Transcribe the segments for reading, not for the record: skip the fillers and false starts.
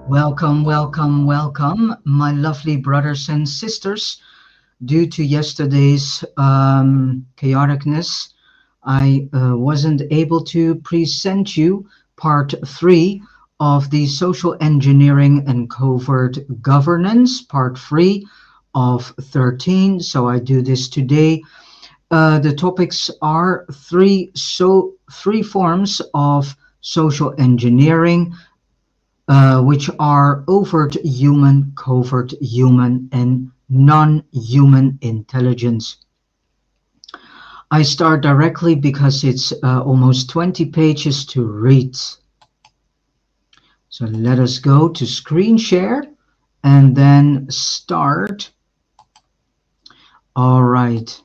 Welcome, welcome, welcome, my lovely brothers and sisters. Due to yesterday's chaoticness, I wasn't able to present you part three of the social engineering and covert governance, part three of 13. So I do this today. The topics are three forms of social engineering, which are overt human, covert human, and non-human intelligence. I start directly because it's almost 20 pages to read. So let us go to screen share and then start. All right.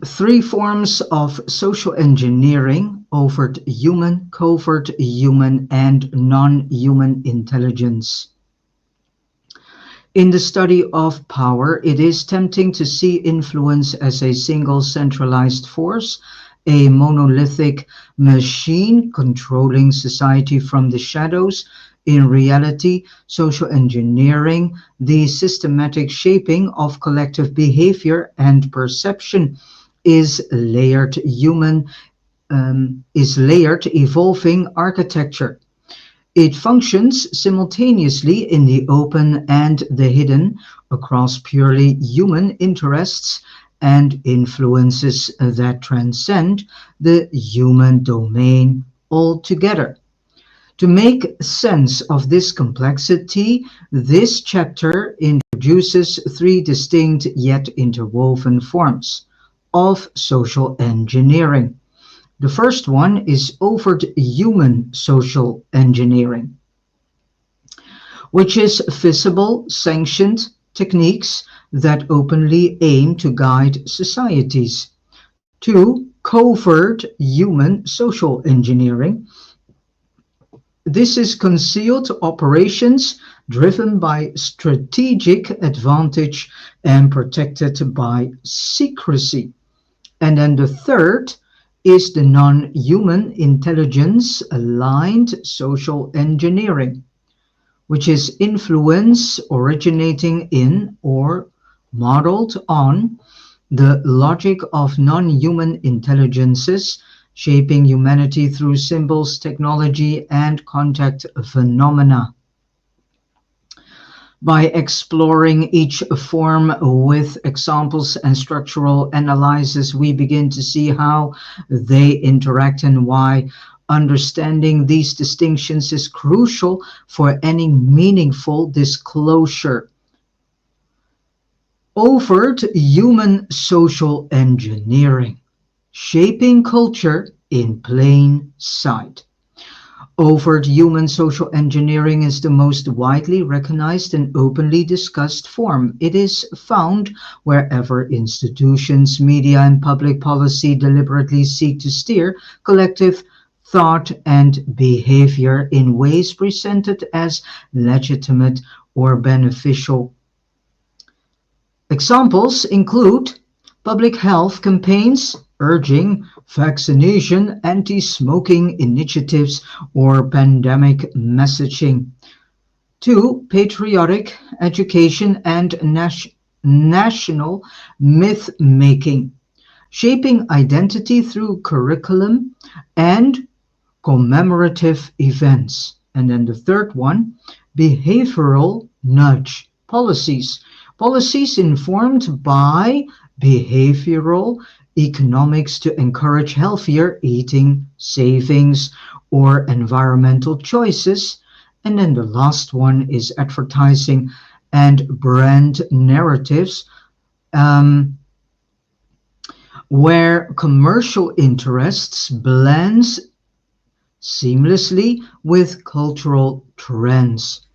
Three forms of social engineering: overt human, covert human, and non-human intelligence. In the study of power, it is tempting to see influence as a single centralized force, a monolithic machine controlling society from the shadows. In reality, social engineering, the systematic shaping of collective behavior and perception, is layered evolving architecture. It functions simultaneously in the open and the hidden, across purely human interests and influences that transcend the human domain altogether. To make sense of this complexity, this chapter introduces three distinct yet interwoven forms of social engineering. The first one is overt human social engineering, which is visible, sanctioned techniques that openly aim to guide societies. Two, covert human social engineering. This is concealed operations driven by strategic advantage and protected by secrecy. And then the third is the non-human intelligence aligned social engineering, which is influence originating in or modeled on the logic of non-human intelligences, shaping humanity through symbols, technology, and contact phenomena. By exploring each form with examples and structural analysis, we begin to see how they interact and why understanding these distinctions is crucial for any meaningful disclosure. Overt human social engineering, shaping culture in plain sight. Overt human social engineering is the most widely recognized and openly discussed form. It is found wherever institutions, media, and public policy deliberately seek to steer collective thought and behavior in ways presented as legitimate or beneficial. Examples include public health campaigns urging vaccination, anti-smoking initiatives, or pandemic messaging. Two, patriotic education and national myth-making, shaping identity through curriculum and commemorative events. And then the third one, behavioral nudge policies. Policies informed by behavioral economics to encourage healthier eating, savings, or environmental choices. And then the last one is advertising and brand narratives, where commercial interests blends seamlessly with cultural trends.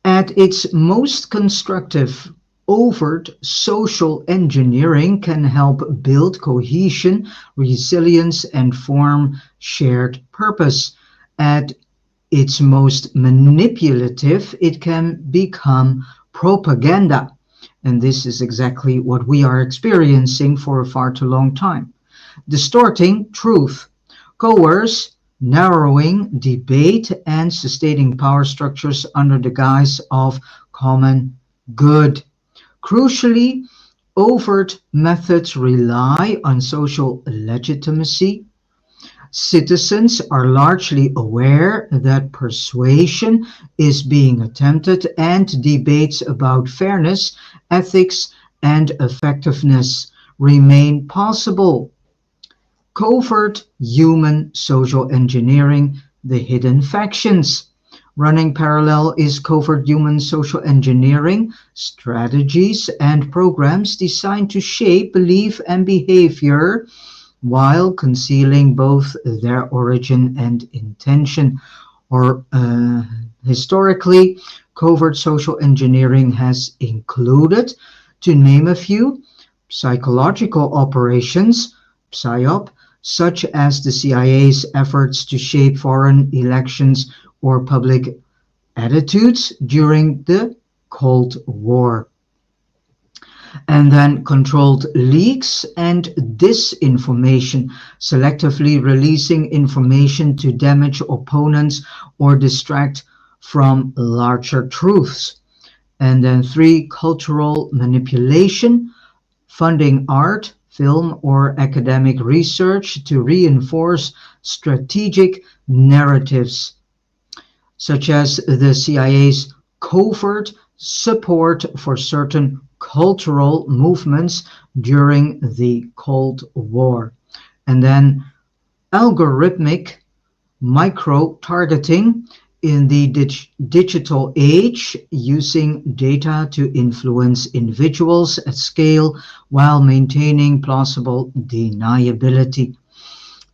At its most constructive, overt social engineering can help build cohesion, resilience, and form shared purpose. At its most manipulative, it can become propaganda. And this is exactly what we are experiencing for a far too long time. Distorting truth, coerce narrowing debate and sustaining power structures under the guise of common good. Crucially, overt methods rely on social legitimacy. Citizens are largely aware that persuasion is being attempted and debates about fairness, ethics, and effectiveness remain possible. Covert human social engineering, the hidden factions. Running parallel is covert human social engineering strategies and programs designed to shape belief and behavior while concealing both their origin and intention. Or historically, covert social engineering has included, to name a few, psychological operations, PSYOP, such as the CIA's efforts to shape foreign elections or public attitudes during the Cold War. And then controlled leaks and disinformation, selectively releasing information to damage opponents or distract from larger truths. And then three, cultural manipulation, funding art, film, or academic research to reinforce strategic narratives, such as the CIA's covert support for certain cultural movements during the Cold War. And then algorithmic micro-targeting in the digital age, using data to influence individuals at scale while maintaining plausible deniability.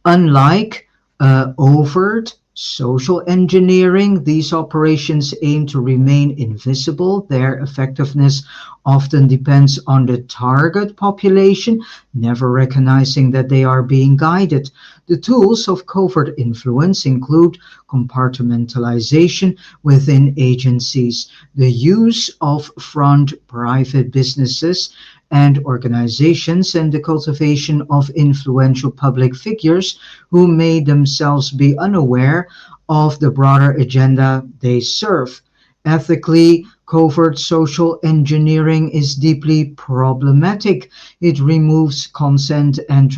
Unlike overt social engineering, these operations aim to remain invisible. Their effectiveness often depends on the target population, never recognizing that they are being guided. The tools of covert influence include compartmentalization within agencies, the use of front private businesses and organizations, and the cultivation of influential public figures who may themselves be unaware of the broader agenda they serve. Ethically, covert social engineering is deeply problematic. It removes consent and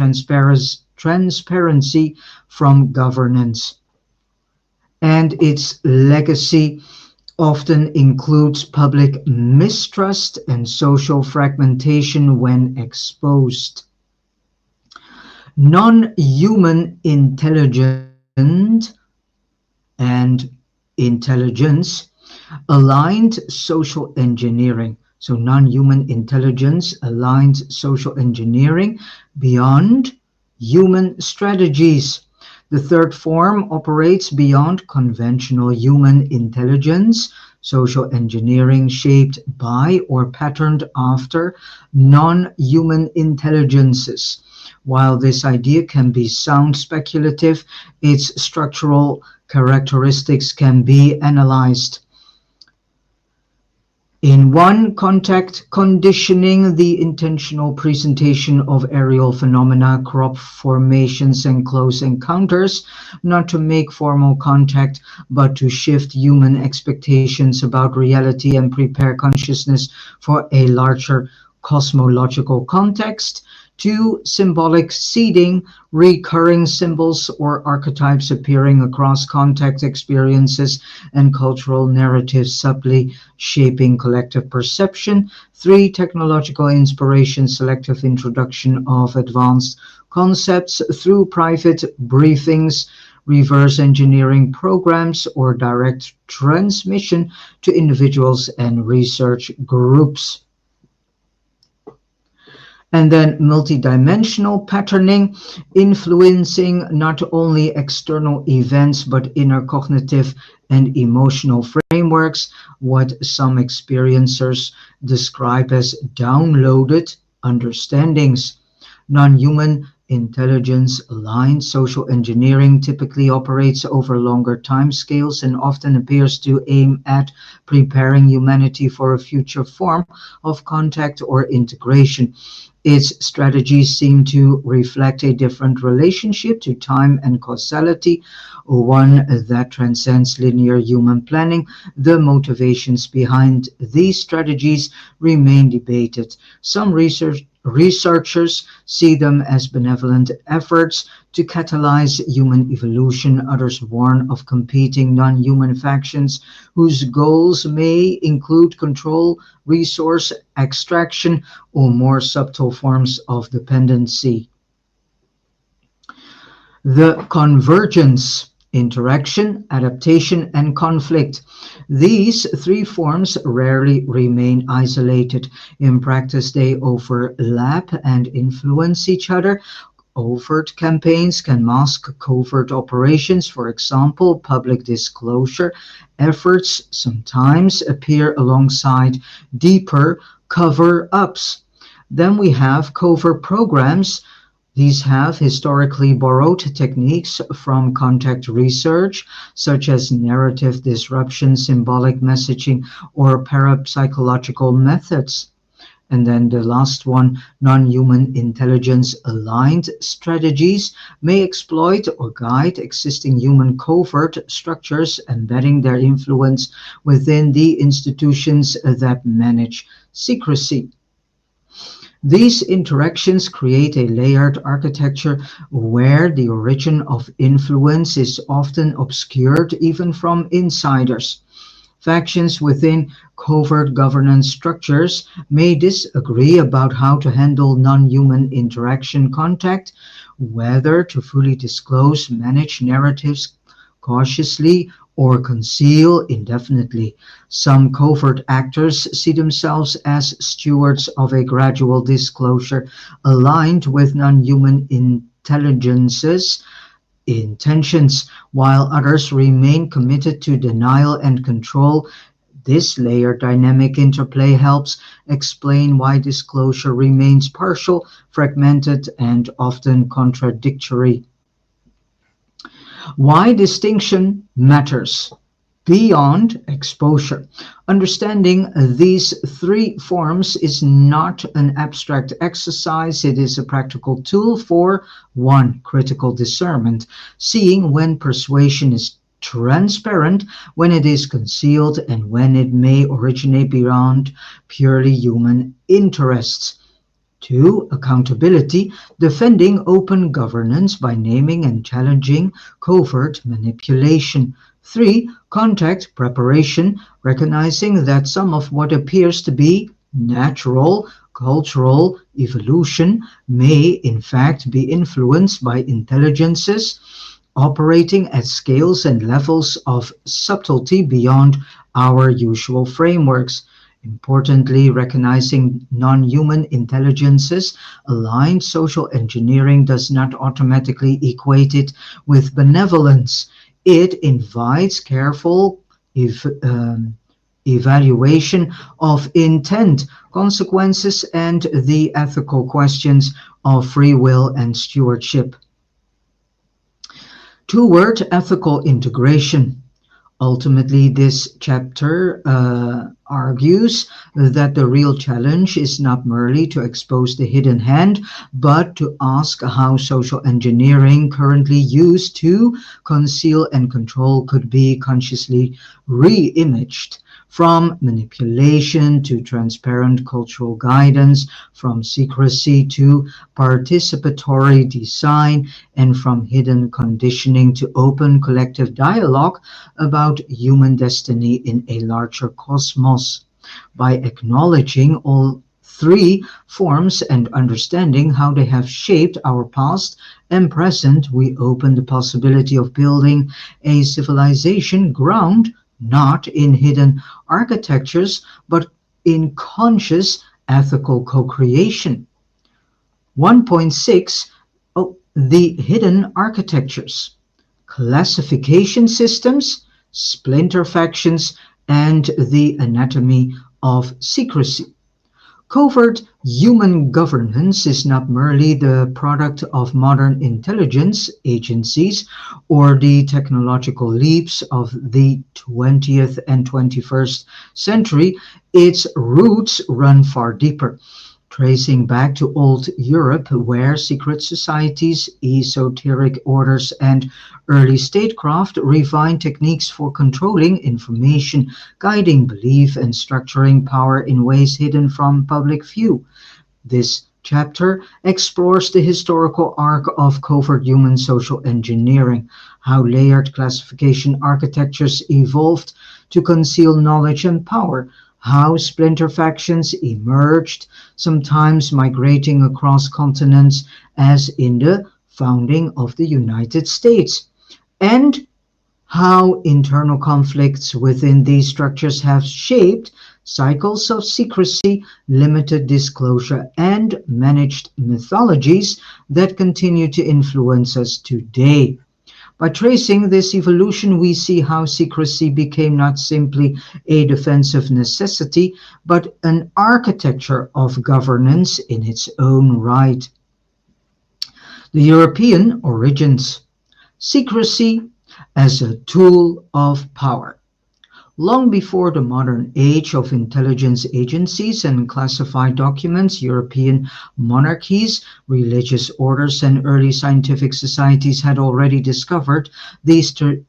transparency from governance, and its legacy often includes public mistrust and social fragmentation when exposed. Non-human and intelligence aligned social engineering. So non-human intelligence aligned social engineering beyond human strategies. The third form operates beyond conventional human intelligence, social engineering shaped by or patterned after non-human intelligences. While this idea can be sound speculative, its structural characteristics can be analyzed. In one contact conditioning, the intentional presentation of aerial phenomena, crop formations, and close encounters, not to make formal contact, but to shift human expectations about reality and prepare consciousness for a larger cosmological context. Two, symbolic seeding, recurring symbols or archetypes appearing across contact experiences and cultural narratives, subtly shaping collective perception. Three, technological inspiration, selective introduction of advanced concepts through private briefings, reverse engineering programs, or direct transmission to individuals and research groups. And then multidimensional patterning, influencing not only external events but inner cognitive and emotional frameworks, what some experiencers describe as downloaded understandings. Non-human intelligence aligned social engineering typically operates over longer timescales and often appears to aim at preparing humanity for a future form of contact or integration. Its strategies seem to reflect a different relationship to time and causality, one that transcends linear human planning. The motivations behind these strategies remain debated. Some researchers see them as benevolent efforts to catalyze human evolution. Others warn of competing non-human factions whose goals may include control, resource extraction, or more subtle forms of dependency. The convergence, interaction, adaptation, and conflict. These three forms rarely remain isolated. In practice, they overlap and influence each other. Overt campaigns can mask covert operations. For example, public disclosure efforts sometimes appear alongside deeper cover-ups. Then we have covert programs. These have historically borrowed techniques from contact research, such as narrative disruption, symbolic messaging, or parapsychological methods. And then the last one, non-human intelligence aligned strategies may exploit or guide existing human covert structures, embedding their influence within the institutions that manage secrecy. These interactions create a layered architecture where the origin of influence is often obscured even from insiders. Factions within covert governance structures may disagree about how to handle non-human interaction contact, whether to fully disclose, manage narratives cautiously, or conceal indefinitely. Some covert actors see themselves as stewards of a gradual disclosure aligned with non-human intelligences intentions, while others remain committed to denial and control. This layered dynamic interplay helps explain why disclosure remains partial, fragmented, and often contradictory. Why distinction matters beyond exposure. Understanding these three forms is not an abstract exercise, it is a practical tool for 1. Critical discernment, seeing when persuasion is transparent, when it is concealed, and when it may originate beyond purely human interests. 2. Accountability, defending open governance by naming and challenging covert manipulation. 3. Contact preparation, recognizing that some of what appears to be natural cultural evolution may in fact be influenced by intelligences operating at scales and levels of subtlety beyond our usual frameworks. Importantly, recognizing non-human intelligences aligned social engineering does not automatically equate it with benevolence. It invites careful evaluation of intent, consequences, and the ethical questions of free will and stewardship. Toward ethical integration. Ultimately, this chapter argues that the real challenge is not merely to expose the hidden hand, but to ask how social engineering currently used to conceal and control could be consciously re-imaged. From manipulation to transparent cultural guidance, from secrecy to participatory design, and from hidden conditioning to open collective dialogue about human destiny in a larger cosmos. By acknowledging all three forms and understanding how they have shaped our past and present, we open the possibility of building a civilization grounded not in hidden architectures, but in conscious ethical co-creation. 1.6 The hidden architectures, classification systems, splinter factions, and the anatomy of secrecy. Covert human governance is not merely the product of modern intelligence agencies or the technological leaps of the 20th and 21st century. Its roots run far deeper. tracing back to old Europe, where secret societies, esoteric orders, and early statecraft refined techniques for controlling information, guiding belief, and structuring power in ways hidden from public view. This chapter explores the historical arc of covert human social engineering, how layered classification architectures evolved to conceal knowledge and power, how splinter factions emerged, sometimes migrating across continents, as in the founding of the United States, and how internal conflicts within these structures have shaped cycles of secrecy, limited disclosure, and managed mythologies that continue to influence us today. By tracing this evolution, we see how secrecy became not simply a defensive necessity, but an architecture of governance in its own right. The European origins. Secrecy as a tool of power. Long before the modern age of intelligence agencies and classified documents, European monarchies, religious orders, and early scientific societies had already discovered the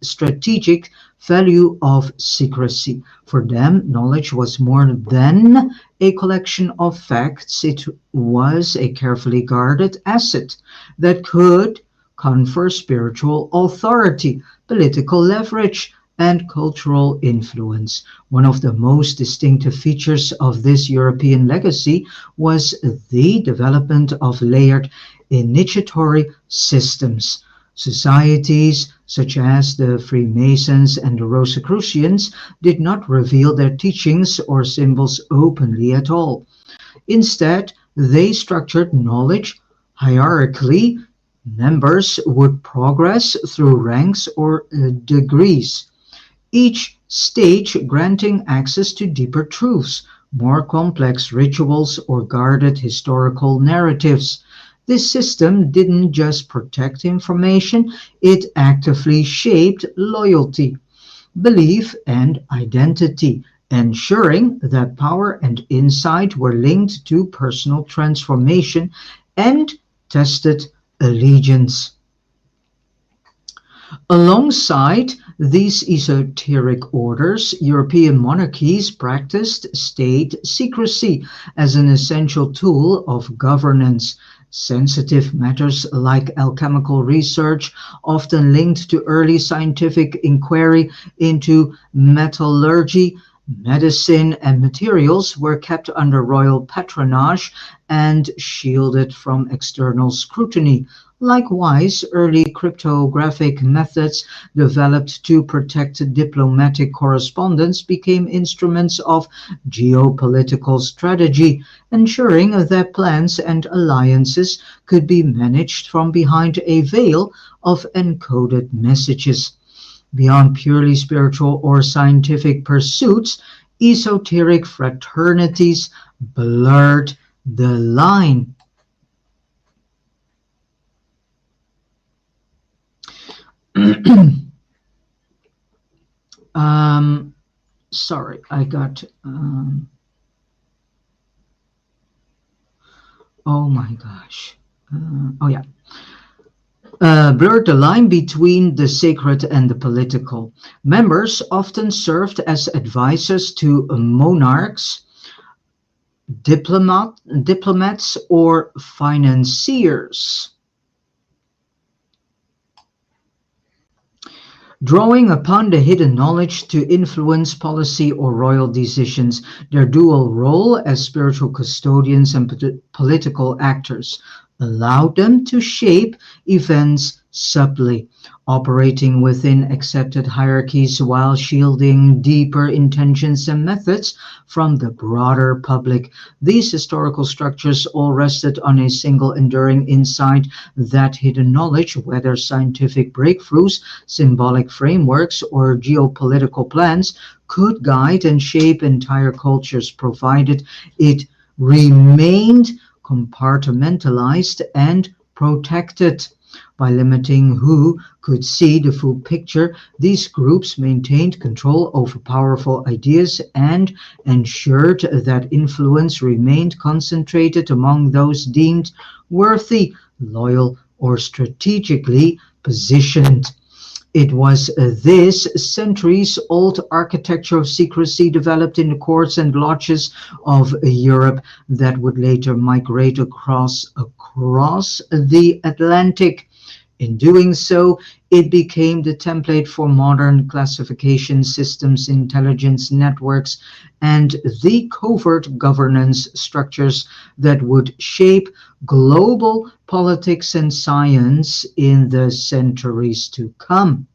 strategic value of secrecy. For them, knowledge was more than a collection of facts. It was a carefully guarded asset that could confer spiritual authority, political leverage, and cultural influence. One of the most distinctive features of this European legacy was the development of layered initiatory systems. Societies such as the Freemasons and the Rosicrucians did not reveal their teachings or symbols openly at all. Instead, they structured knowledge hierarchically. Members would progress through ranks or degrees, each stage granting access to deeper truths, more complex rituals, or guarded historical narratives. This system didn't just protect information, it actively shaped loyalty, belief, and identity, ensuring that power and insight were linked to personal transformation and tested allegiance. Alongside these esoteric orders, European monarchies practiced state secrecy as an essential tool of governance. Sensitive matters like alchemical research, often linked to early scientific inquiry into metallurgy, medicine, and materials, were kept under royal patronage and shielded from external scrutiny. Likewise, early cryptographic methods developed to protect diplomatic correspondence became instruments of geopolitical strategy, ensuring that plans and alliances could be managed from behind a veil of encoded messages. Beyond purely spiritual or scientific pursuits, esoteric fraternities blurred the line. Sorry, I got, oh my gosh. Oh yeah. Blurred the line between the sacred and the political. Members often served as advisors to monarchs, diplomats, or financiers, drawing upon the hidden knowledge to influence policy or royal decisions. Their dual role as spiritual custodians and political actors allowed them to shape events subtly, operating within accepted hierarchies while shielding deeper intentions and methods from the broader public. These historical structures all rested on a single enduring insight that hidden knowledge, whether scientific breakthroughs, symbolic frameworks, or geopolitical plans, could guide and shape entire cultures, provided it remained compartmentalized and protected. By limiting who could see the full picture, these groups maintained control over powerful ideas and ensured that influence remained concentrated among those deemed worthy, loyal, or strategically positioned. It was this centuries-old architecture of secrecy developed in the courts and lodges of Europe that would later migrate across the Atlantic. In doing so, it became the template for modern classification systems, intelligence networks, and the covert governance structures that would shape global politics and science in the centuries to come.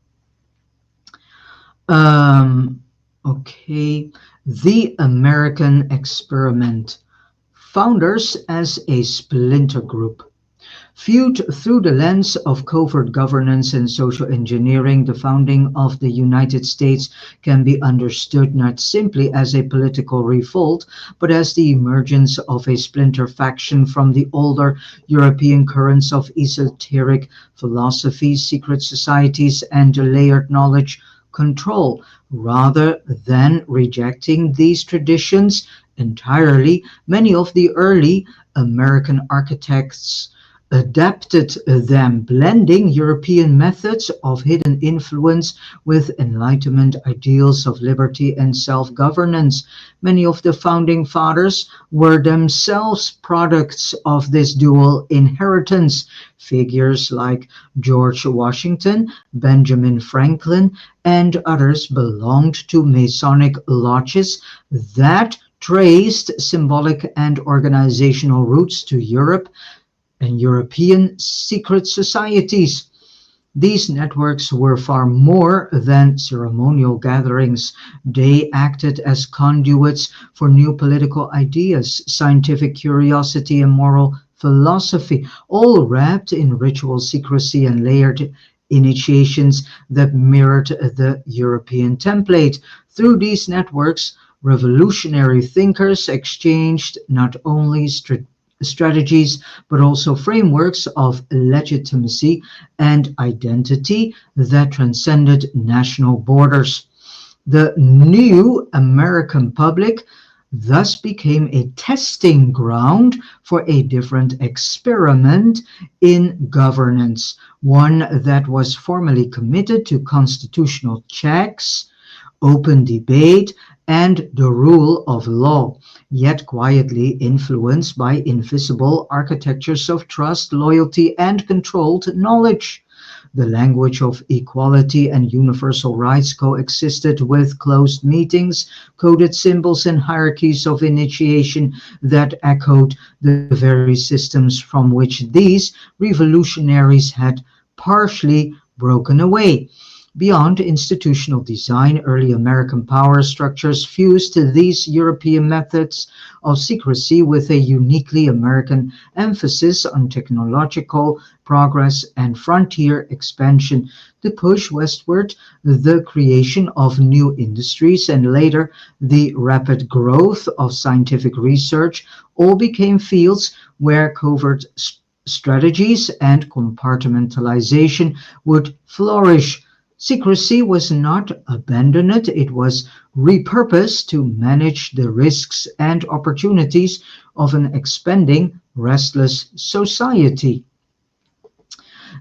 Um, okay, the American experiment. Founders as a splinter group. Viewed through the lens of covert governance and social engineering, the founding of the United States can be understood not simply as a political revolt, but as the emergence of a splinter faction from the older European currents of esoteric philosophy, secret societies, and layered knowledge control. Rather than rejecting these traditions entirely, many of the early American architects adapted them, blending European methods of hidden influence with Enlightenment ideals of liberty and self-governance. Many of the founding fathers were themselves products of this dual inheritance. Figures like George Washington, Benjamin Franklin, and others belonged to Masonic lodges that traced symbolic and organizational roots to Europe and European secret societies. These networks were far more than ceremonial gatherings. They acted as conduits for new political ideas, scientific curiosity, and moral philosophy, all wrapped in ritual secrecy and layered initiations that mirrored the European template. Through these networks, revolutionary thinkers exchanged not only strategies, but also frameworks of legitimacy and identity that transcended national borders. The new American public thus became a testing ground for a different experiment in governance, one that was formally committed to constitutional checks, open debate, and the rule of law, yet quietly influenced by invisible architectures of trust, loyalty, and controlled knowledge. The language of equality and universal rights coexisted with closed meetings, coded symbols, and hierarchies of initiation that echoed the very systems from which these revolutionaries had partially broken away. Beyond institutional design, early American power structures fused these European methods of secrecy with a uniquely American emphasis on technological progress and frontier expansion to push westward. The creation of new industries and later the rapid growth of scientific research all became fields where covert strategies and compartmentalization would flourish. Secrecy was not abandoned, it was repurposed to manage the risks and opportunities of an expanding, restless society.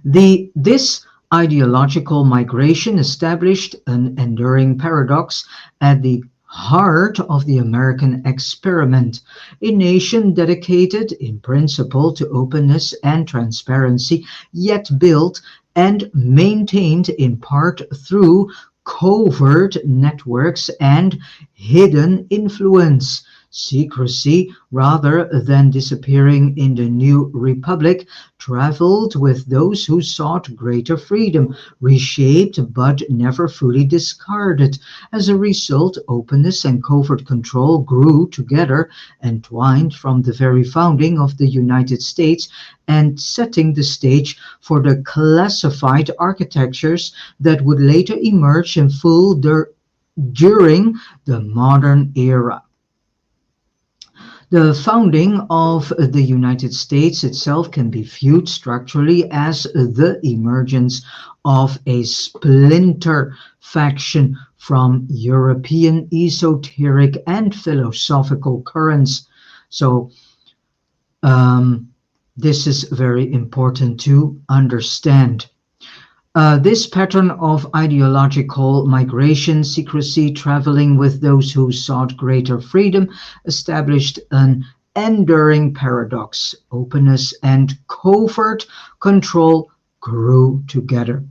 This ideological migration established an enduring paradox at the heart of the American experiment, a nation dedicated in principle to openness and transparency, yet built and maintained in part through covert networks and hidden influence. Secrecy, rather than disappearing in the new republic, traveled with those who sought greater freedom, reshaped but never fully discarded. As a result, openness and covert control grew together, entwined from the very founding of the United States, and setting the stage for the classified architectures that would later emerge in full during the modern era. The founding of the United States itself can be viewed structurally as the emergence of a splinter faction from European esoteric and philosophical currents. So, um, this is very important to understand. This pattern of ideological migration, secrecy, traveling with those who sought greater freedom, established an enduring paradox. Openness and covert control grew together.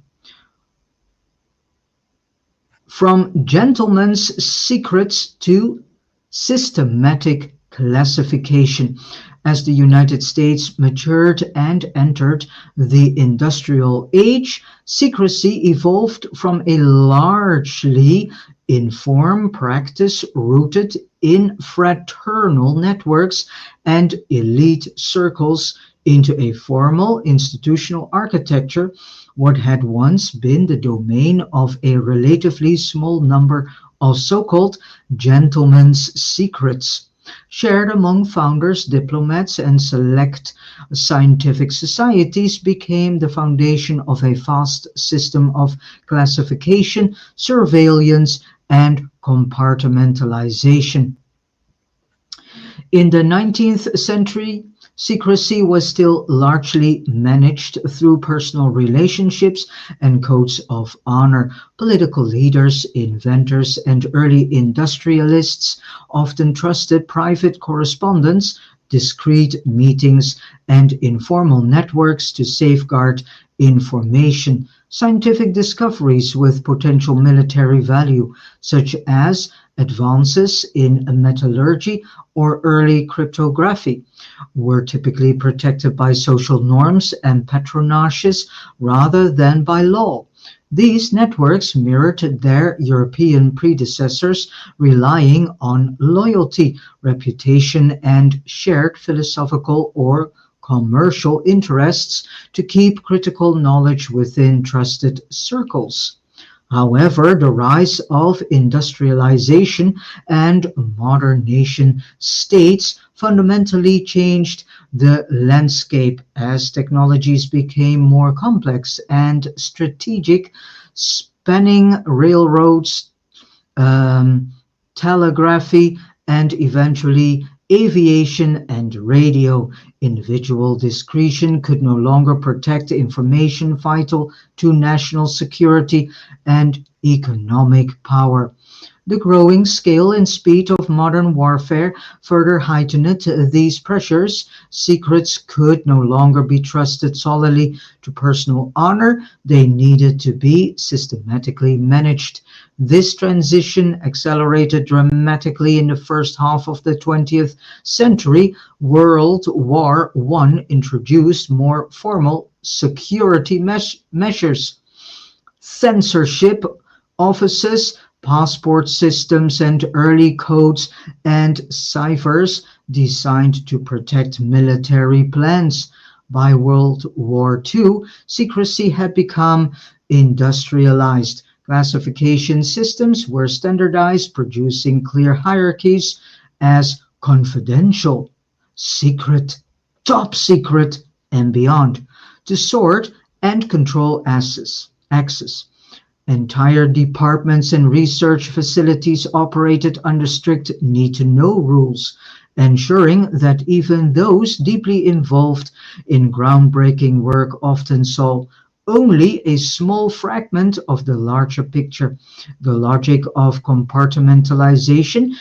From gentlemen's secrets to systematic classification. As the United States matured and entered the industrial age, secrecy evolved from a largely informed practice rooted in fraternal networks and elite circles into a formal institutional architecture. What had once been the domain of a relatively small number of so-called gentlemen's secrets, shared among founders, diplomats, and select scientific societies, became the foundation of a vast system of classification, surveillance, and compartmentalization. In the 19th century, secrecy was still largely managed through personal relationships and codes of honor. Political leaders, inventors, and early industrialists often trusted private correspondence, discreet meetings, and informal networks to safeguard information. Scientific discoveries with potential military value, such as advances in metallurgy or early cryptography, were typically protected by social norms and patronages rather than by law. These networks mirrored their European predecessors, relying on loyalty, reputation, and shared philosophical or commercial interests to keep critical knowledge within trusted circles. However, the rise of industrialization and modern nation states fundamentally changed the landscape as technologies became more complex and strategic, spanning railroads, telegraphy, and eventually aviation and radio. Individual discretion could no longer protect information vital to national security and economic power. The growing scale and speed of modern warfare further heightened these pressures. Secrets could no longer be trusted solely to personal honor, they needed to be systematically managed. This transition accelerated dramatically in the first half of the 20th century. World War I introduced more formal security measures, censorship offices, passport systems, and early codes and ciphers designed to protect military plans. By World War II, secrecy had become industrialized. Classification systems were standardized, producing clear hierarchies as confidential, secret, top secret, and beyond, to sort and control access. Entire departments and research facilities operated under strict need-to-know rules, ensuring that even those deeply involved in groundbreaking work often saw only a small fragment of the larger picture. The logic of compartmentalization,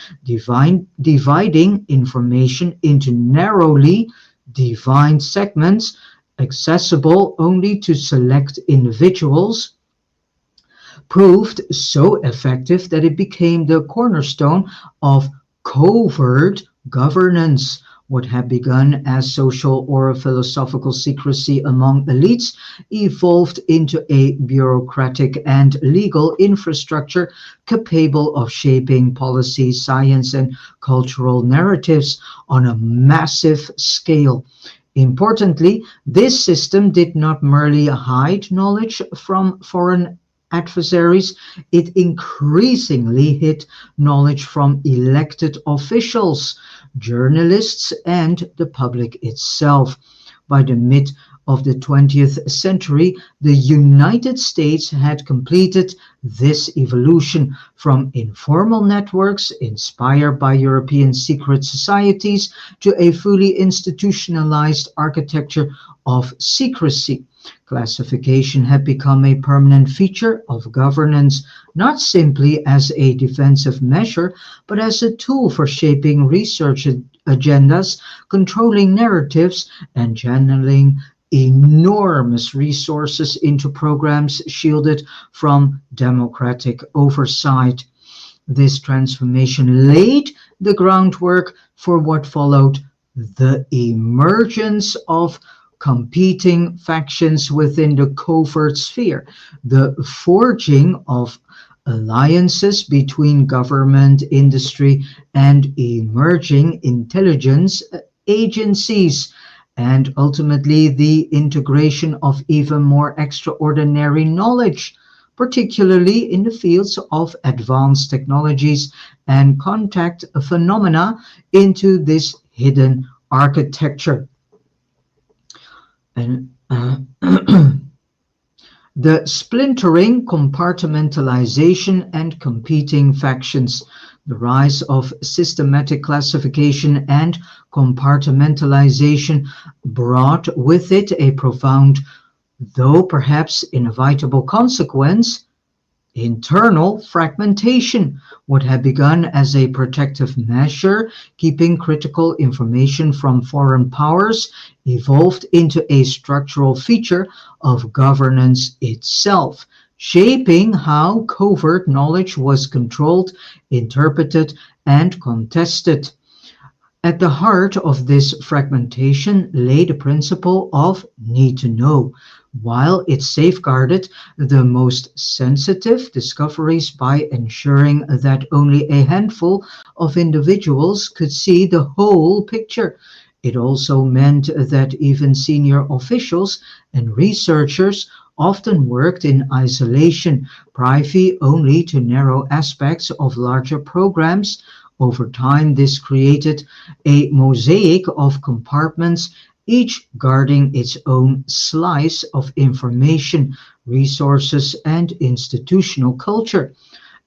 dividing information into narrowly defined segments accessible only to select individuals, proved so effective that it became the cornerstone of covert governance. What had begun as social or philosophical secrecy among elites evolved into a bureaucratic and legal infrastructure capable of shaping policy, science, and cultural narratives on a massive scale. Importantly, this system did not merely hide knowledge from foreign adversaries, it increasingly hid knowledge from elected officials, journalists, and the public itself. By the mid of the 20th century, the United States had completed this evolution from informal networks inspired by European secret societies to a fully institutionalized architecture of secrecy. Classification had become a permanent feature of governance, not simply as a defensive measure, but as a tool for shaping research agendas, controlling narratives, and channeling enormous resources into programs shielded from democratic oversight. This transformation laid the groundwork for what followed: the emergence of competing factions within the covert sphere, the forging of alliances between government, industry, and emerging intelligence agencies, and ultimately the integration of even more extraordinary knowledge, particularly in the fields of advanced technologies and contact phenomena, into this hidden architecture. And the splintering, compartmentalization, and competing factions, the rise of systematic classification and compartmentalization brought with it a profound, though perhaps inevitable consequence: internal fragmentation. What had begun as a protective measure, keeping critical information from foreign powers, evolved into a structural feature of governance itself, shaping how covert knowledge was controlled, interpreted, and contested. At the heart of this fragmentation lay the principle of need to know, while it safeguarded the most sensitive discoveries by ensuring that only a handful of individuals could see the whole picture. It also meant that even senior officials and researchers often worked in isolation, privy only to narrow aspects of larger programs. Over time, this created a mosaic of compartments, each guarding its own slice of information, resources, and institutional culture.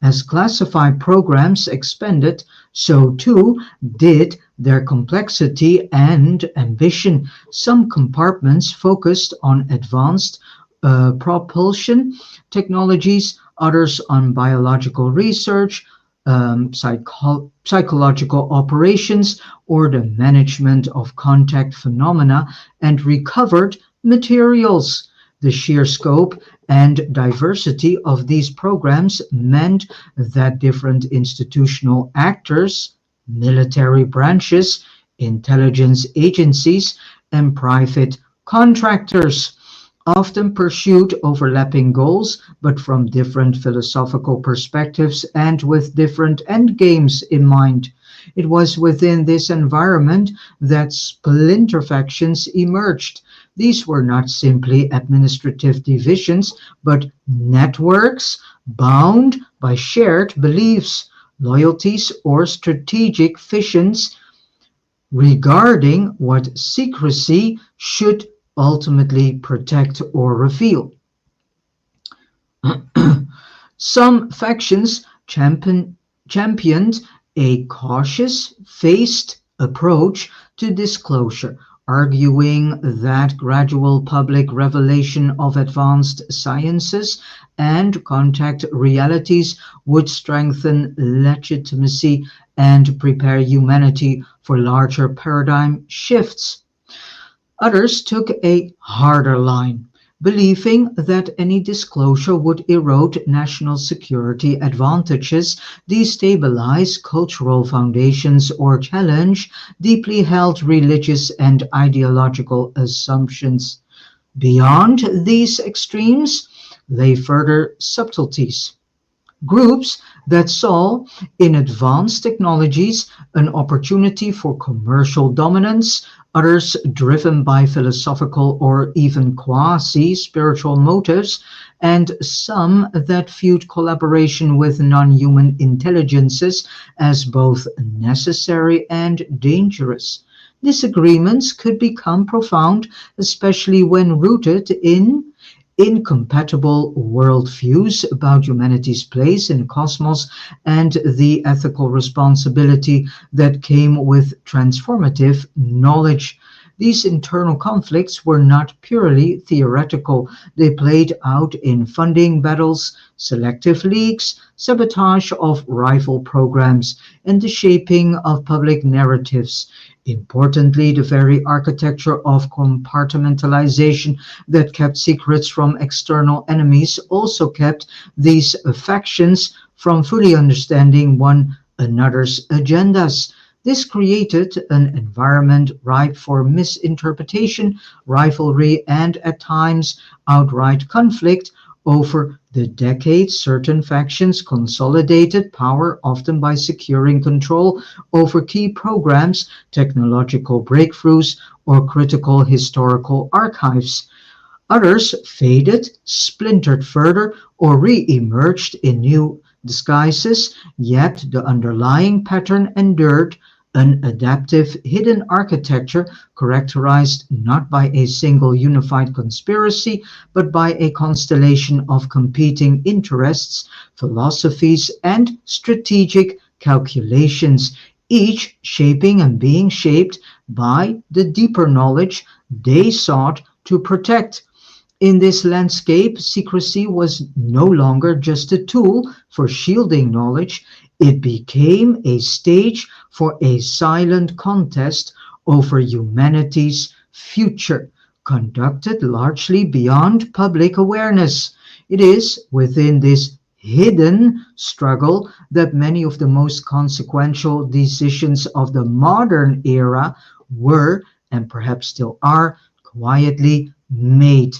As classified programs expanded, so too did their complexity and ambition. Some compartments focused on advanced propulsion technologies, others on biological research, psychological operations, or the management of contact phenomena and recovered materials. The sheer scope and diversity of these programs meant that different institutional actors, military branches, intelligence agencies, and private contractors often pursued overlapping goals, but from different philosophical perspectives and with different endgames in mind. It was within this environment that splinter factions emerged. These were not simply administrative divisions, but networks bound by shared beliefs, loyalties, or strategic visions regarding what secrecy should ultimately protect or reveal. Some factions championed a cautious, phased approach to disclosure, arguing that gradual public revelation of advanced sciences and contact realities would strengthen legitimacy and prepare humanity for larger paradigm shifts. Others took a harder line, believing that any disclosure would erode national security advantages, destabilize cultural foundations, or challenge deeply held religious and ideological assumptions. Beyond these extremes lay further subtleties. Groups that saw in advanced technologies an opportunity for commercial dominance, Others driven by philosophical or even quasi-spiritual motives, and some that viewed collaboration with non-human intelligences as both necessary and dangerous. Disagreements could become profound, especially when rooted in incompatible worldviews about humanity's place in the cosmos and the ethical responsibility that came with transformative knowledge. These internal conflicts were not purely theoretical. They played out in funding battles, selective leaks, sabotage of rival programs, and the shaping of public narratives. Importantly, the very architecture of compartmentalization that kept secrets from external enemies also kept these factions from fully understanding one another's agendas. This created an environment ripe for misinterpretation, rivalry, and at times outright conflict. Over the decades, certain factions consolidated power, often by securing control over key programs, technological breakthroughs, or critical historical archives. Others faded, splintered further, or re-emerged in new disguises, yet the underlying pattern endured, an adaptive hidden architecture characterized not by a single unified conspiracy, but by a constellation of competing interests, philosophies, and strategic calculations, each shaping and being shaped by the deeper knowledge they sought to protect. In this landscape, secrecy was no longer just a tool for shielding knowledge, it became a stage for a silent contest over humanity's future, conducted largely beyond public awareness. It is within this hidden struggle that many of the most consequential decisions of the modern era were, and perhaps still are, quietly made.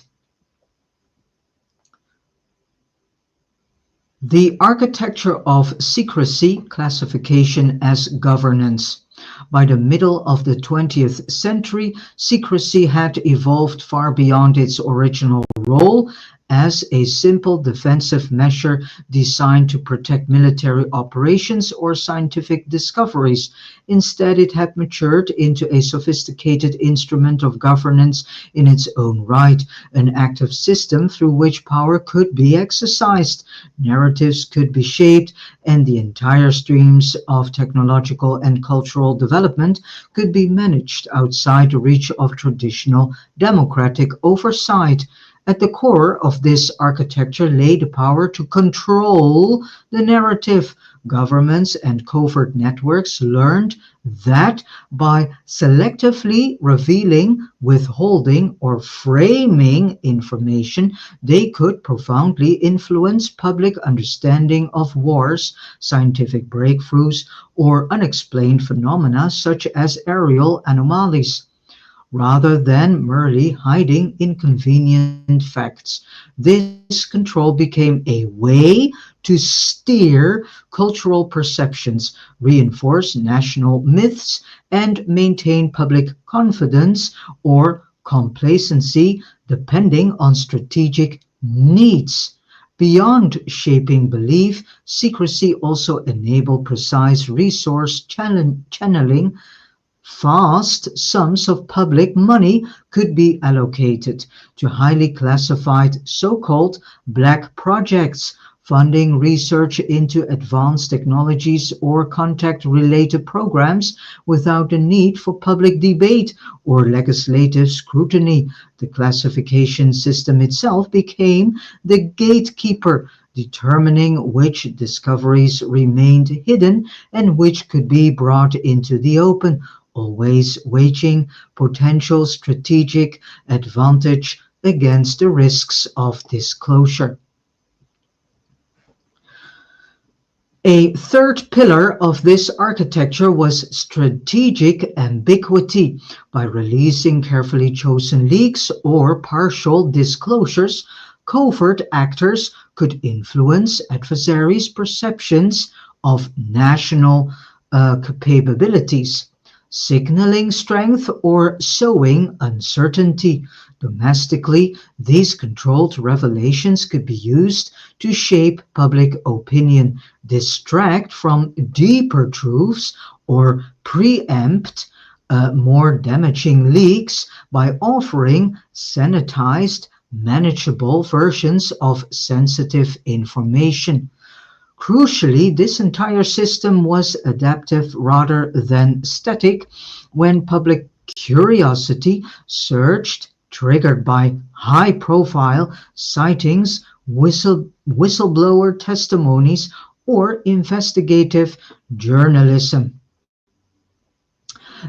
The architecture of secrecy, classification as governance. By the middle of the 20th century, secrecy had evolved far beyond its original role as a simple defensive measure designed to protect military operations or scientific discoveries. Instead, it had matured into a sophisticated instrument of governance in its own right, an active system through which power could be exercised, narratives could be shaped, and the entire streams of technological and cultural development could be managed outside the reach of traditional democratic oversight. At the core of this architecture lay the power to control the narrative. Governments and covert networks learned that by selectively revealing, withholding, or framing information, they could profoundly influence public understanding of wars, scientific breakthroughs, or unexplained phenomena such as aerial anomalies rather than merely hiding inconvenient facts. This control became a way to steer cultural perceptions, reinforce national myths, and maintain public confidence or complacency depending on strategic needs. Beyond shaping belief, secrecy also enabled precise resource channeling. Vast sums of public money could be allocated to highly classified so-called black projects, funding research into advanced technologies or contact-related programs without the need for public debate or legislative scrutiny. The classification system itself became the gatekeeper, determining which discoveries remained hidden and which could be brought into the open, always waging potential strategic advantage against the risks of disclosure. A third pillar of this architecture was strategic ambiguity. By releasing carefully chosen leaks or partial disclosures, covert actors could influence adversaries' perceptions of national capabilities. signaling strength or sowing uncertainty. Domestically, these controlled revelations could be used to shape public opinion, distract from deeper truths, or preempt more damaging leaks by offering sanitized, manageable versions of sensitive information. Crucially, this entire system was adaptive rather than static. When public curiosity surged, triggered by high-profile sightings, whistleblower testimonies, or investigative journalism.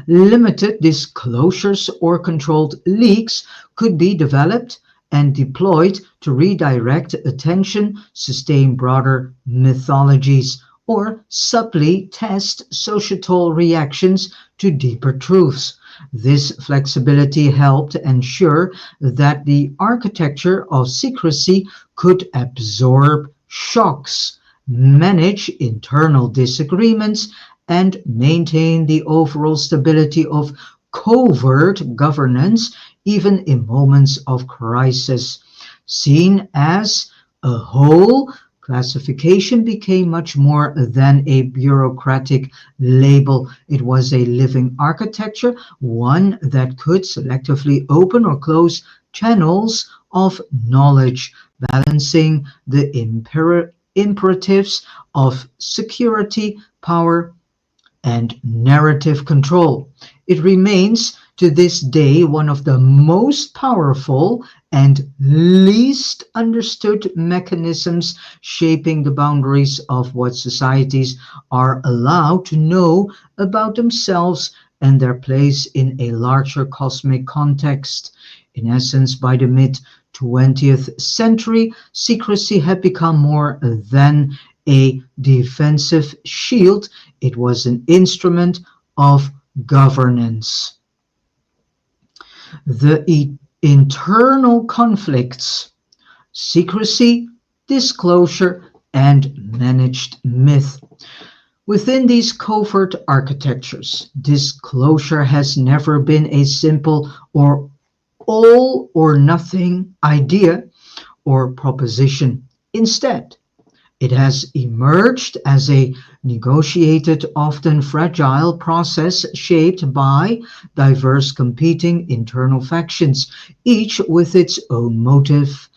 Limited disclosures or controlled leaks could be developed and deployed to redirect attention, sustain broader mythologies, or subtly test societal reactions to deeper truths. This flexibility helped ensure that the architecture of secrecy could absorb shocks, manage internal disagreements, and maintain the overall stability of covert governance even in moments of crisis. Seen as a whole, classification became much more than a bureaucratic label. It was a living architecture, one that could selectively open or close channels of knowledge, balancing the imperatives of security, power, and narrative control. It remains to this day one of the most powerful and least understood mechanisms shaping the boundaries of what societies are allowed to know about themselves and their place in a larger cosmic context. In essence, by the mid 20th century, secrecy had become more than a defensive shield. It was an instrument of governance. The internal conflicts, secrecy, disclosure, and managed myth. Within these covert architectures, disclosure has never been a simple or all or nothing idea or proposition. Instead, it has emerged as a negotiated, often fragile process shaped by diverse competing internal factions, each with its own motive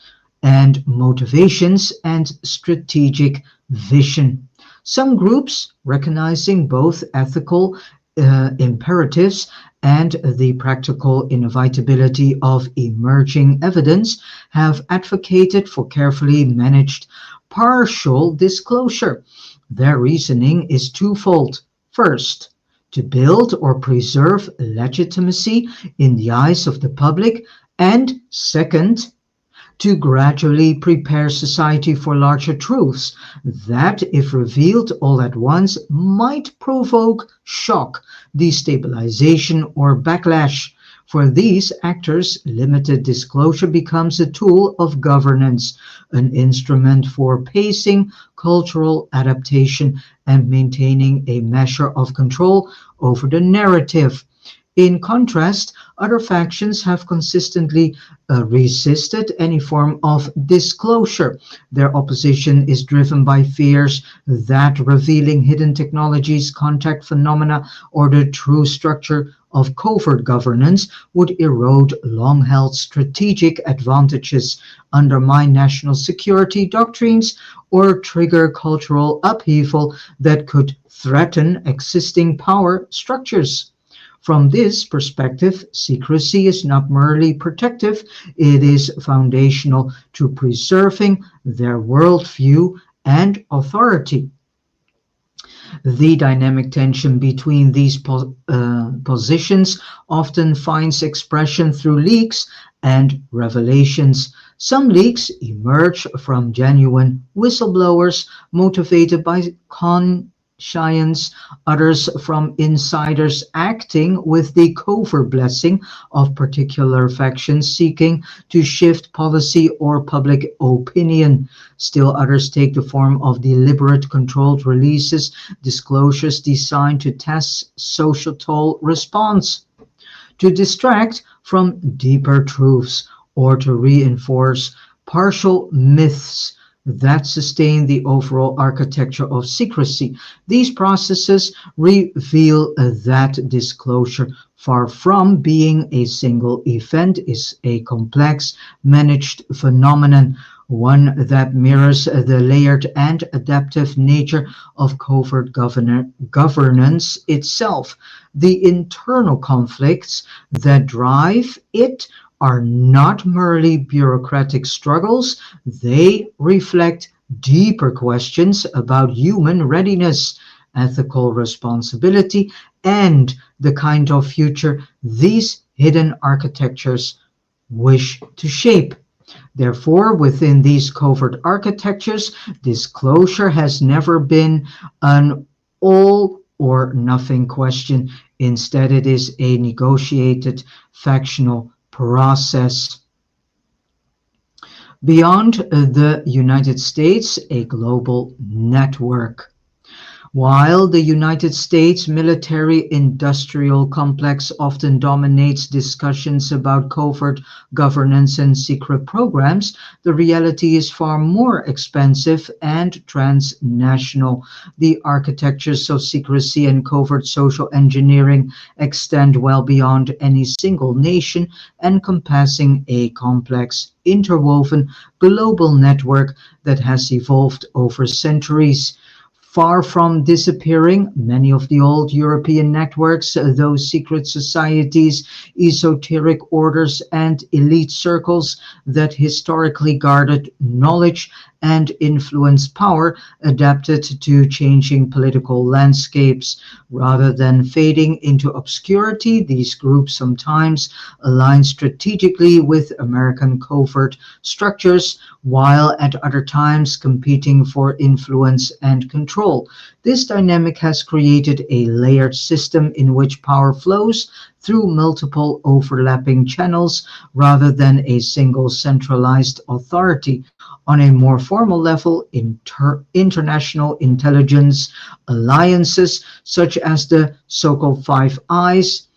and motivations and strategic vision. Some groups, recognizing both ethical imperatives and the practical inevitability of emerging evidence, have advocated for carefully managed partial disclosure. Their reasoning is twofold. First, to build or preserve legitimacy in the eyes of the public, and second, to gradually prepare society for larger truths that, if revealed all at once, might provoke shock, destabilization, or backlash. For these actors, limited disclosure becomes a tool of governance, an instrument for pacing cultural adaptation and maintaining a measure of control over the narrative. In contrast, other factions have consistently resisted any form of disclosure. Their opposition is driven by fears that revealing hidden technologies, contact phenomena, or the true structure of covert governance would erode long-held strategic advantages, undermine national security doctrines, or trigger cultural upheaval that could threaten existing power structures. From this perspective, secrecy is not merely protective, it is foundational to preserving their worldview and authority. The dynamic tension between these positions often finds expression through leaks and revelations. Some leaks emerge from genuine whistleblowers motivated by others from insiders acting with the covert blessing of particular factions seeking to shift policy or public opinion. Still others take the form of deliberate controlled releases, disclosures designed to test societal response, to distract from deeper truths, or to reinforce partial myths that sustain the overall architecture of secrecy. These processes reveal that disclosure, far from being a single event, is a complex, managed phenomenon, one that mirrors the layered and adaptive nature of covert governance itself. The internal conflicts that drive it are not merely bureaucratic struggles, they reflect deeper questions about human readiness, ethical responsibility, and the kind of future these hidden architectures wish to shape. Therefore, within these covert architectures, disclosure has never been an all or nothing question. Instead, it is a negotiated factional process. Beyond the United States, a global network. While the United States military-industrial complex often dominates discussions about covert governance and secret programs, the reality is far more expansive and transnational. The architectures of secrecy and covert social engineering extend well beyond any single nation, encompassing a complex, interwoven global network that has evolved over centuries. Far from disappearing, many of the old European networks, those secret societies, esoteric orders, and elite circles that historically guarded knowledge and influenced power, adapted to changing political landscapes. Rather than fading into obscurity, these groups sometimes align strategically with American covert structures, while at other times competing for influence and control. This dynamic has created a layered system in which power flows through multiple overlapping channels rather than a single centralized authority. On a more formal level, international intelligence alliances such as the so-called Five Eyes,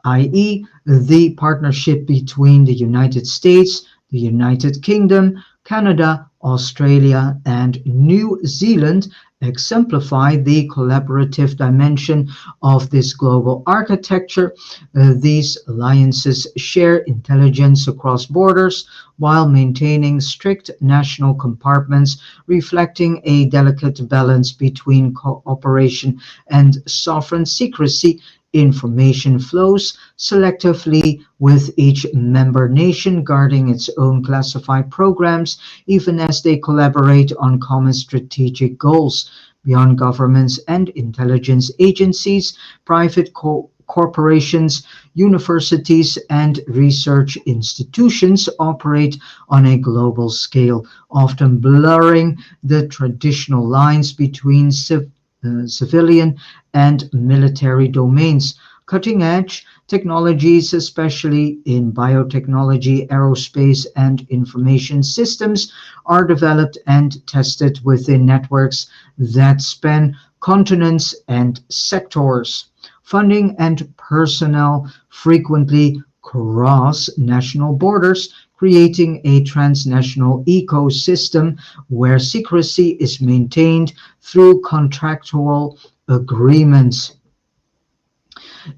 i.e., the partnership between the United States, the United Kingdom, Canada, Australia, and New Zealand, exemplify the collaborative dimension of this global architecture. These alliances share intelligence across borders while maintaining strict national compartments, reflecting a delicate balance between cooperation and sovereign secrecy. Information flows selectively with each member nation guarding its own classified programs, even as they collaborate on common strategic goals. Beyond governments and intelligence agencies, private corporations, universities, and research institutions operate on a global scale, often blurring the traditional lines between civilian and military domains. Cutting-edge technologies, especially in biotechnology, aerospace, and information systems, are developed and tested within networks that span continents and sectors. Funding and personnel frequently cross national borders, creating a transnational ecosystem where secrecy is maintained through contractual agreements.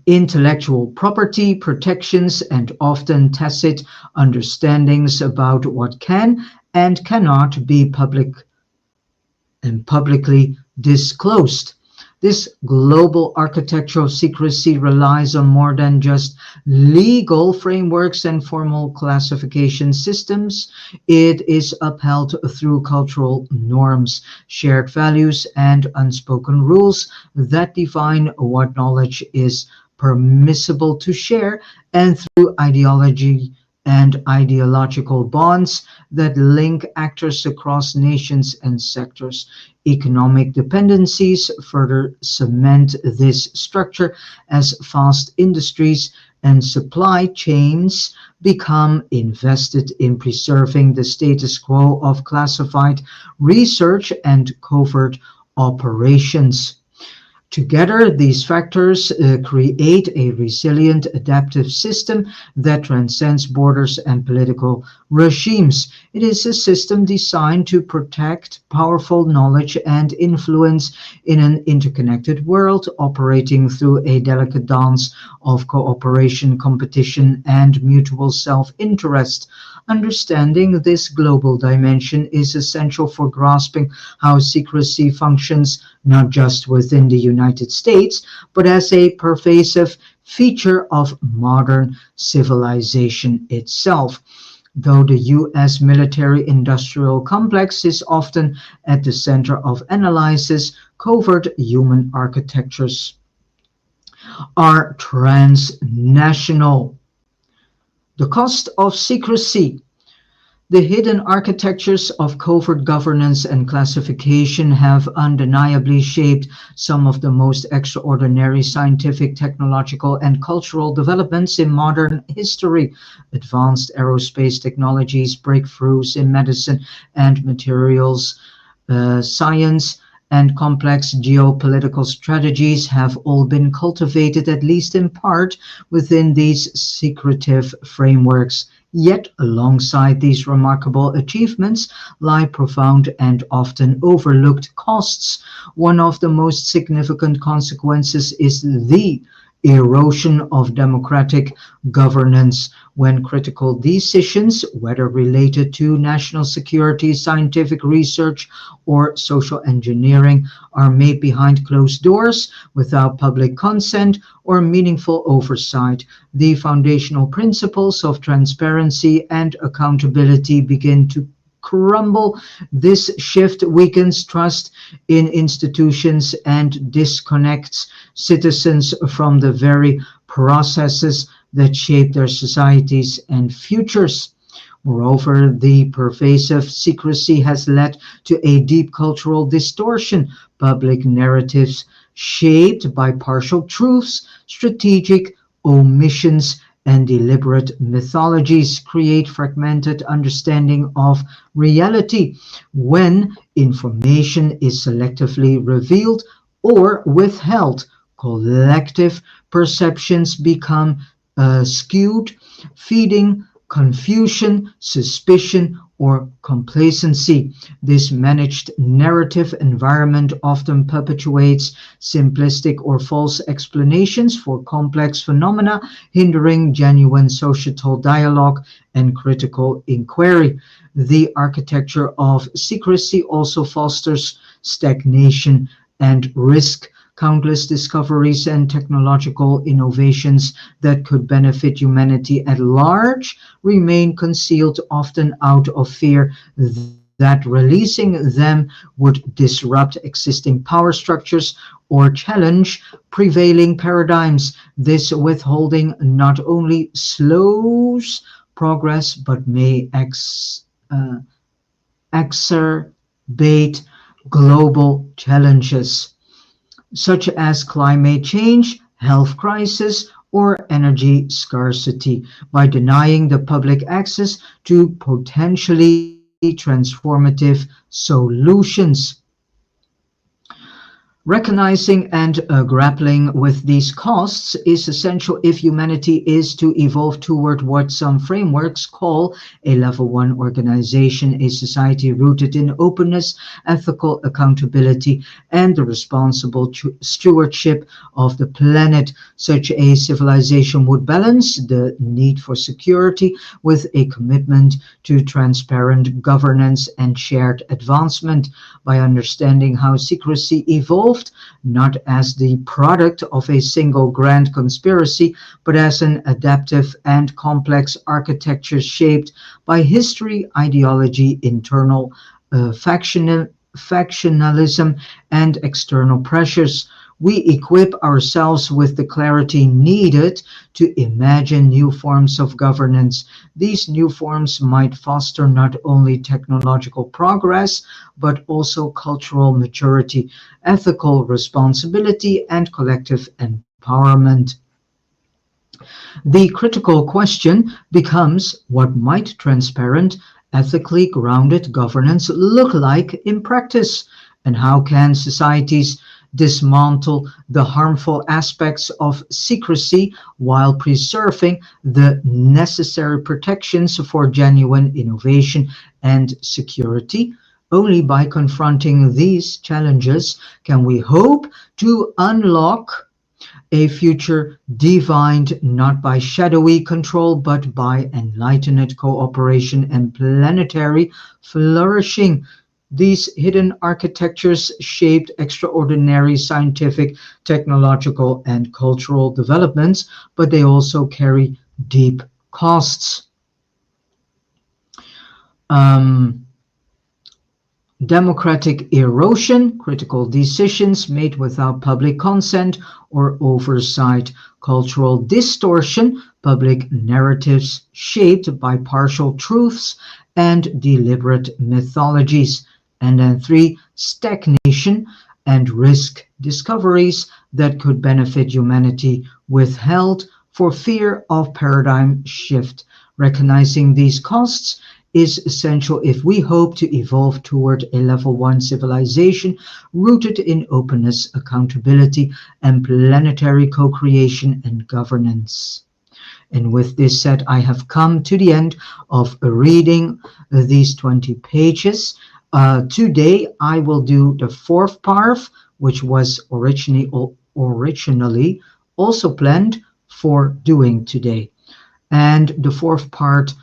Intellectual property protections and often tacit understandings about what can and cannot be publicly disclosed. This global architecture of secrecy relies on more than just legal frameworks and formal classification systems. It is upheld through cultural norms, shared values, and unspoken rules that define what knowledge is permissible to share, and through and ideological bonds that link actors across nations and sectors. Economic dependencies further cement this structure as vast industries and supply chains become invested in preserving the status quo of classified research and covert operations. Together, these factors create a resilient, adaptive system that transcends borders and political regimes. It is a system designed to protect powerful knowledge and influence in an interconnected world, operating through a delicate dance of cooperation, competition, and mutual self-interest. Understanding this global dimension is essential for grasping how secrecy functions not just within the United States, but as a pervasive feature of modern civilization itself. Though the US military industrial complex is often at the center of analysis, covert human architectures are transnational. The cost of secrecy. The hidden architectures of covert governance and classification have undeniably shaped some of the most extraordinary scientific, technological, and cultural developments in modern history. Advanced aerospace technologies, breakthroughs in medicine and materials science, and complex geopolitical strategies have all been cultivated, at least in part, within these secretive frameworks. Yet, alongside these remarkable achievements lie profound and often overlooked costs. One of the most significant consequences is the erosion of democratic governance when critical decisions, whether related to national security, scientific research, or social engineering, are made behind closed doors without public consent or meaningful oversight. The foundational principles of transparency and accountability begin to crumble. This shift weakens trust in institutions and disconnects citizens from the very processes that shape their societies and futures. Moreover, the pervasive secrecy has led to a deep cultural distortion. Public narratives shaped by partial truths, strategic omissions, and deliberate mythologies create fragmented understanding of reality. When information is selectively revealed or withheld, collective perceptions become skewed, feeding confusion, suspicion, or complacency. This managed narrative environment often perpetuates simplistic or false explanations for complex phenomena, hindering genuine societal dialogue and critical inquiry. The architecture of secrecy also fosters stagnation and risk. Countless discoveries and technological innovations that could benefit humanity at large remain concealed, often out of fear that releasing them would disrupt existing power structures or challenge prevailing paradigms. This withholding not only slows progress but may exacerbate global challenges such as climate change, health crisis, or energy scarcity, by denying the public access to potentially transformative solutions. Recognizing and grappling with these costs is essential if humanity is to evolve toward what some frameworks call a level 1 organization, a society rooted in openness, ethical accountability, and the responsible stewardship of the planet. Such a civilization would balance the need for security with a commitment to transparent governance and shared advancement. By understanding how secrecy evolved, not as the product of a single grand conspiracy, but as an adaptive and complex architecture shaped by history, ideology, internal factionalism, and external pressures. we equip ourselves with the clarity needed to imagine new forms of governance. These new forms might foster not only technological progress, but also cultural maturity, ethical responsibility, and collective empowerment. The critical question becomes, what might transparent, ethically grounded governance look like in practice? And how can societies dismantle the harmful aspects of secrecy while preserving the necessary protections for genuine innovation and security? Only by confronting these challenges can we hope to unlock a future defined not by shadowy control but by enlightened cooperation and planetary flourishing. These hidden architectures shaped extraordinary scientific, technological, and cultural developments, but they also carry deep costs. Um, Democratic erosion, critical decisions made without public consent or oversight, cultural distortion, public narratives shaped by partial truths and deliberate mythologies. And then three, stagnation and risk, discoveries that could benefit humanity withheld for fear of paradigm shift. Recognizing these costs is essential if we hope to evolve toward a level 1 civilization rooted in openness, accountability, and planetary co-creation and governance. And with this said, I have come to the end of reading these 20 pages. Today I will do the fourth part, which was originally also planned for doing today. And the fourth part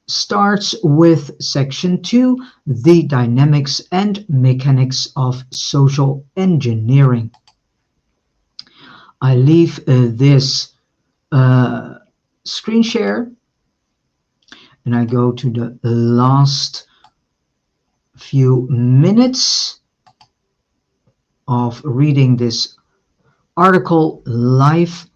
starts with section 2, the dynamics and mechanics of social engineering. I leave this screen share and I go to the last few minutes of reading this article live.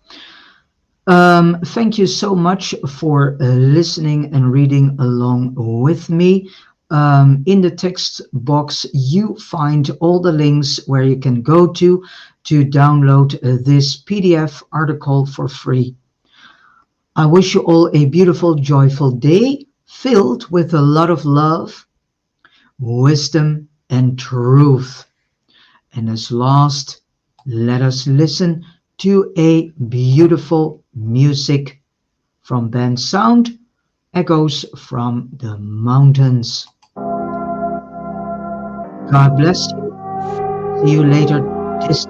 Thank you so much for listening and reading along with me. In the text box, you find all the links where you can go to download this PDF article for free. I wish you all a beautiful, joyful day filled with a lot of love, wisdom, and truth. And as last, let us listen to a beautiful music from band Sound, Echoes from the Mountains. God bless you. See you later this